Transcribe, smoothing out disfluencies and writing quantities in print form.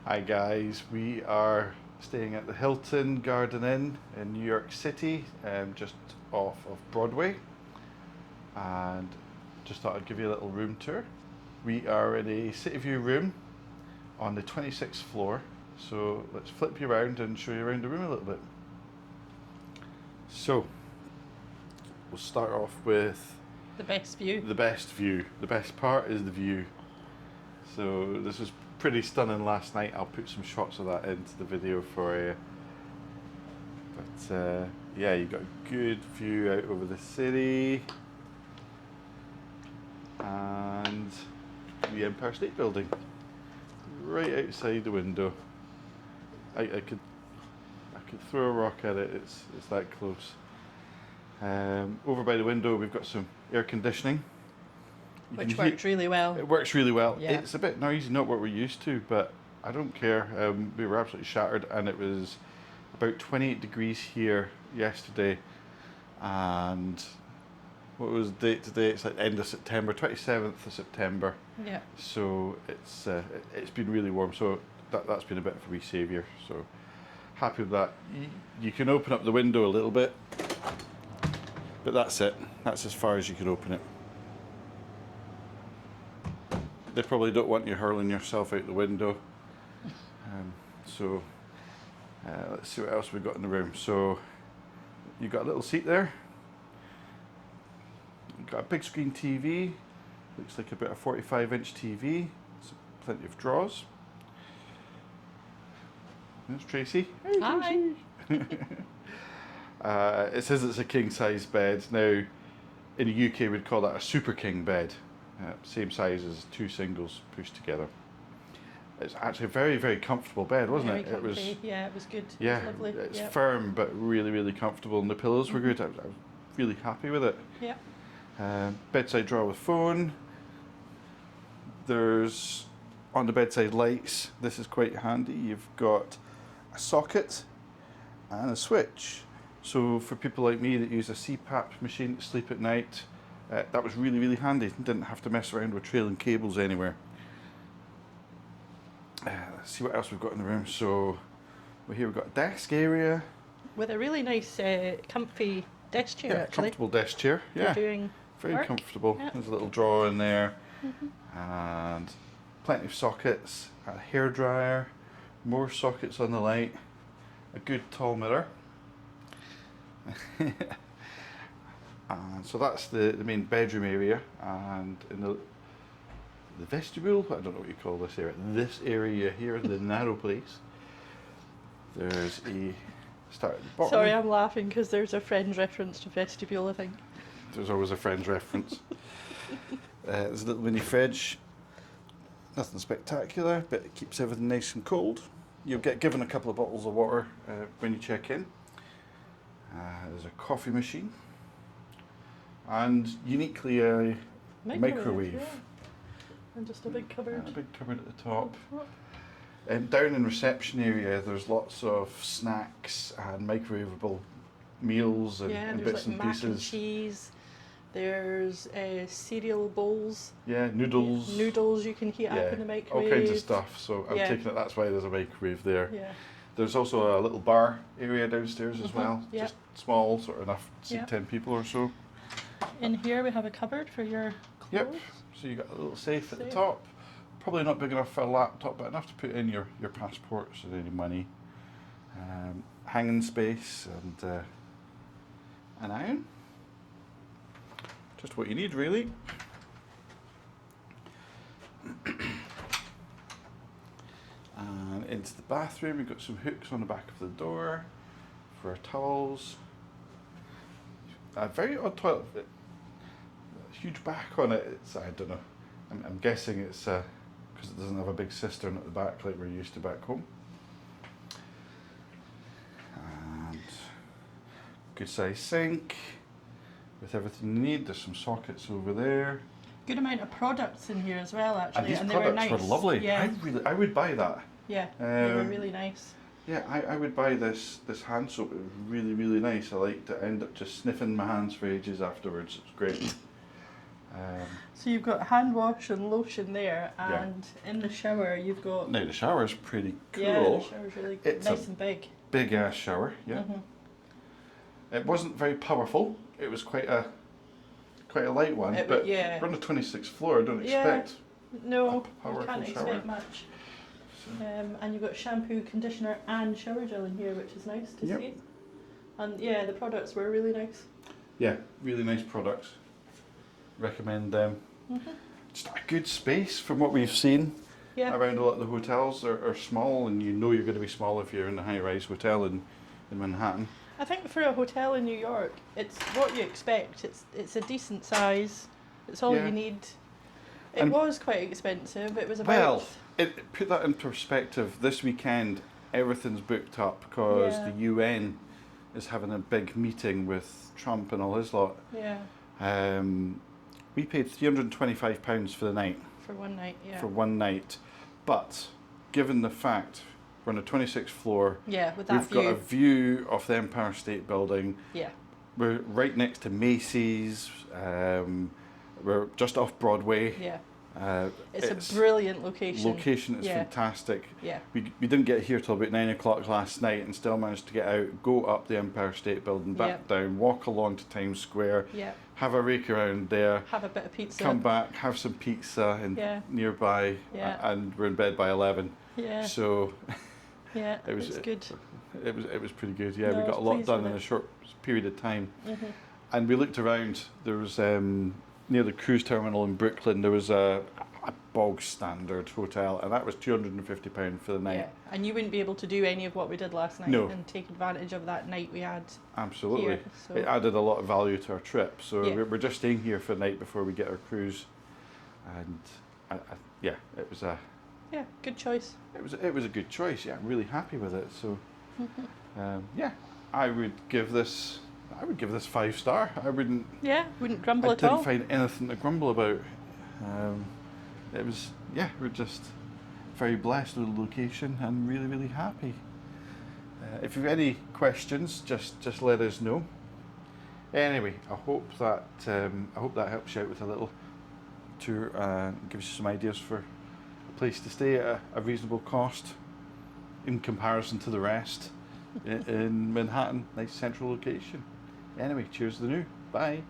Hi guys, we are staying at the Hilton Garden Inn in New York City, just off of Broadway, and just thought I'd give you a little room tour. We are in a city view room on the 26th floor, so let's flip you around and show you around the room a little bit. So we'll start off with the best view. The best view. The best part is the view. So this was pretty stunning last night. I'll put some shots of that into the video for you. But yeah, you've got a good view out over the city and the Empire State Building right outside the window. I could throw a rock at it. It's that close. Over by the window we've got some air conditioning, which works really well. It works really well. Yeah. It's a bit noisy, not what we're used to, but I don't care. We were absolutely shattered, and it was about 28 degrees here yesterday, and what was the date today? It's like end of September, 27th of September. Yeah. So it's been really warm, so that's been a bit of a wee saviour, so happy with that. You can open up the window a little bit, but that's it. That's as far as you can open it. They probably don't want you hurling yourself out the window. So let's see what else we've got in the room. So you've got a little seat there. You've got a big screen TV. Looks like about a 45-inch TV. It's plenty of drawers. There's Tracy. Hey, Hi. Tracy. It says it's a king-size bed. Now, in the UK we'd call that a super king bed. Same size as two singles pushed together. It's actually a very, very comfortable bed, wasn't Very it? comfy. It was. Yeah, it was good. Yeah, It was lovely. it's Yep. firm but really, really comfortable, and the pillows were good. I was really happy with it. Yeah. Bedside drawer with phone. There's on the bedside lights. This is quite handy. You've got a socket and a switch. So for people like me that use a CPAP machine to sleep at night, that was really, really handy. Didn't have to mess around with trailing cables anywhere. Let's see what else we've got in the room. So here we've got a desk area With a really nice, comfy desk chair. Yeah, actually. comfortable desk chair. Yeah, For doing very work. comfortable. Yeah. There's a little drawer in there, and plenty of sockets. A hairdryer, more sockets on the light, a good tall mirror. And so that's the main bedroom area, and in the vestibule, I don't know what you call this area. This area here, the narrow place. There's a start at the bottom. Sorry, I'm laughing because there's a Friends reference to vestibule, I think. There's always a Friends reference. There's a little mini fridge. Nothing spectacular, but it keeps everything nice and cold. You'll get given a couple of bottles of water when you check in. There's a coffee machine. And uniquely a microwave. Yeah. And just a big cupboard. A big cupboard at the top. Down in reception area, there's lots of snacks and microwavable meals and, Yeah, and there's bits like and mac pieces. and cheese. There's cereal bowls. Yeah, noodles. Noodles you can heat up in the microwave. all kinds of stuff. So I'm Yeah. taking it that's why there's a microwave there. Yeah. There's also a little bar area downstairs as well. Yeah. Just small, sort of enough to seat Yeah. 10 people or so. In here we have a cupboard for your clothes. Yep. So you got a little safe at the Safe. top. Probably not big enough for a laptop, but enough to put in your passports and any money. Hanging space and an iron. Just what you need, really. And into the bathroom, we've got some hooks on the back of the door for our towels. A very odd toilet. A huge back on it. It's, I don't know. I'm guessing it's because it doesn't have a big cistern at the back like we're used to back home. And good size sink with everything you need. There's some sockets over there. Good amount of products in here as well, actually. And these they products were were nice. lovely. Yeah, I would buy that. yeah, they were really nice. Yeah, I would buy this hand soap. It was really, really nice. I liked it. I ended up just sniffing my hands for ages afterwards. It's great. So you've got hand wash and lotion there, Yeah. and in the shower you've got. Now the shower's pretty cool. Yeah, the shower's really It's nice a and big. big ass shower. Yeah. Mhm. It wasn't very powerful. It was quite a light one. But yeah. we're on the 26th floor. I don't Yeah. expect. No, A you powerful can't shower. expect much. So, And you've got shampoo, conditioner, and shower gel in here, which is nice to Yep. see. And yeah, the products were really nice. yeah, really nice products. Recommend them. Mhm. Just a good space from what we've seen Yeah. around a lot of the hotels are small, and you know you're going to be small if you're in a high-rise hotel in Manhattan. I think for a hotel in New York, it's what you expect. It's a decent size. It's all Yeah. you need. It And- was quite expensive. It was about. Well, put that in perspective. This weekend, everything's booked up because Yeah. the UN is having a big meeting with Trump and all his lot. Yeah, We paid £325 for the night, for one night. Yeah. for one night. But given the fact we're on the 26th floor, Yeah, with that we've view. got a view of the Empire State Building. Yeah. We're right next to Macy's. We're just off Broadway. Yeah. Uh, It's a brilliant location. Location is Yeah. fantastic. Yeah. We didn't get here till about 9 o'clock last night and still managed to get out, go up the Empire State Building, back down, walk along to Times Square, Yeah. have a rake around there, Have a bit of pizza. come back, have some pizza Yeah. nearby, Yeah. and we're in bed by 11. Yeah. So Yeah. it was- It's good. it was pretty good. Yeah, No, we I got a was lot pleased done with in a it. short period of time. Mhm. And we looked around. There was near the cruise terminal in Brooklyn. There was a bog standard hotel, and that was £250 for the night. Yeah. And you wouldn't be able to do any of what we did last night No. and take advantage of that night we had Absolutely, here. So it added a lot of value to our trip. So Yeah. we're just staying here for the night before we get our cruise, and yeah, it was yeah, good choice. it was a good choice. Yeah, I'm really happy with it. So yeah, I would give this 5 star. I wouldn't. Yeah, wouldn't grumble I at didn't all. find anything to grumble about. It was, yeah, we're just very blessed with the location and really, really happy. If you have any questions, just let us know. Anyway, I hope that helps you out with a little tour and gives you some ideas for a place to stay at a reasonable cost in comparison to the rest in Manhattan. Nice central location. Anyway, cheers to the new. Bye.